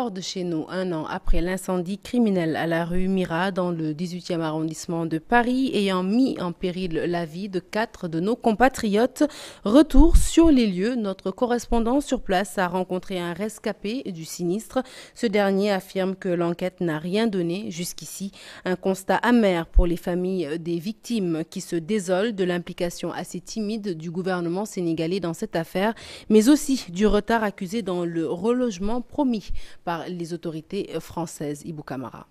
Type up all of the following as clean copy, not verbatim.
Hors de chez nous, un an après l'incendie criminel à la rue Mira dans le 18e arrondissement de Paris, ayant mis en péril la vie de 4 de nos compatriotes. Retour sur les lieux, notre correspondant sur place a rencontré un rescapé du sinistre. Ce dernier affirme que l'enquête n'a rien donné jusqu'ici. Un constat amer pour les familles des victimes qui se désolent de l'implication assez timide du gouvernement sénégalais dans cette affaire, mais aussi du retard accusé dans le relogement promis par les autorités françaises. Ibou Kamara.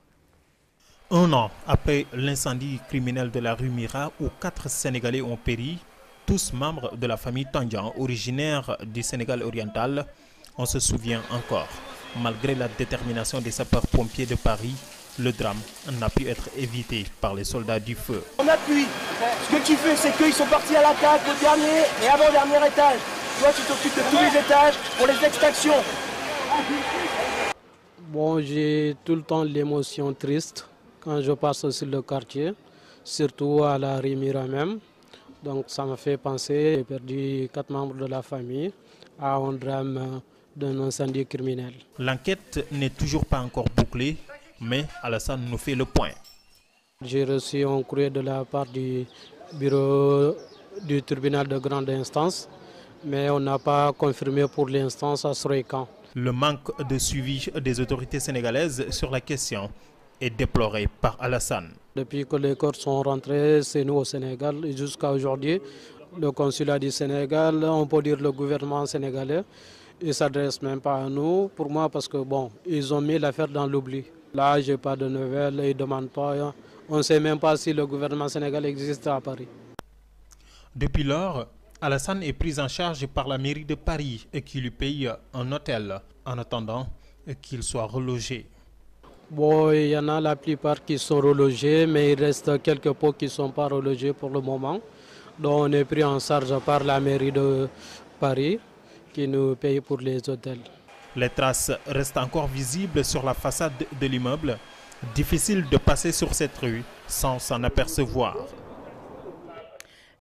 Un an après l'incendie criminel de la rue Mira où 4 Sénégalais ont péri, tous membres de la famille Tandian, originaire du Sénégal oriental, on se souvient encore. Malgré la détermination des sapeurs-pompiers de Paris, le drame n'a pu être évité par les soldats du feu. On appuie. Ce que tu fais, c'est qu'ils sont partis à l'attaque au dernier et avant-dernier étage. Toi, tu t'occupes de tous les étages pour les extractions. Bon, j'ai tout le temps l'émotion triste quand je passe sur le quartier, surtout à la rue Mira même. Donc ça m'a fait penser, j'ai perdu 4 membres de la famille à un drame d'un incendie criminel. L'enquête n'est toujours pas encore bouclée, mais Alassane nous fait le point. J'ai reçu un courrier de la part du bureau du tribunal de grande instance, mais on n'a pas confirmé pour l'instant ça serait quand. Le manque de suivi des autorités sénégalaises sur la question est déploré par Alassane. Depuis que les corps sont rentrés, c'est nous au Sénégal et jusqu'à aujourd'hui, le consulat du Sénégal, on peut dire le gouvernement sénégalais, il ne s'adresse même pas à nous, pour moi parce que bon, ils ont mis l'affaire dans l'oubli. Là, je n'ai pas de nouvelles, ils ne demandent pas, on ne sait même pas si le gouvernement sénégalais existe à Paris. Depuis lors, Alassane est pris en charge par la mairie de Paris et qui lui paye un hôtel en attendant qu'il soit relogé. Bon, il y en a la plupart qui sont relogés, mais il reste quelques pots qui ne sont pas relogés pour le moment. Donc on est pris en charge par la mairie de Paris qui nous paye pour les hôtels. Les traces restent encore visibles sur la façade de l'immeuble. Difficile de passer sur cette rue sans s'en apercevoir.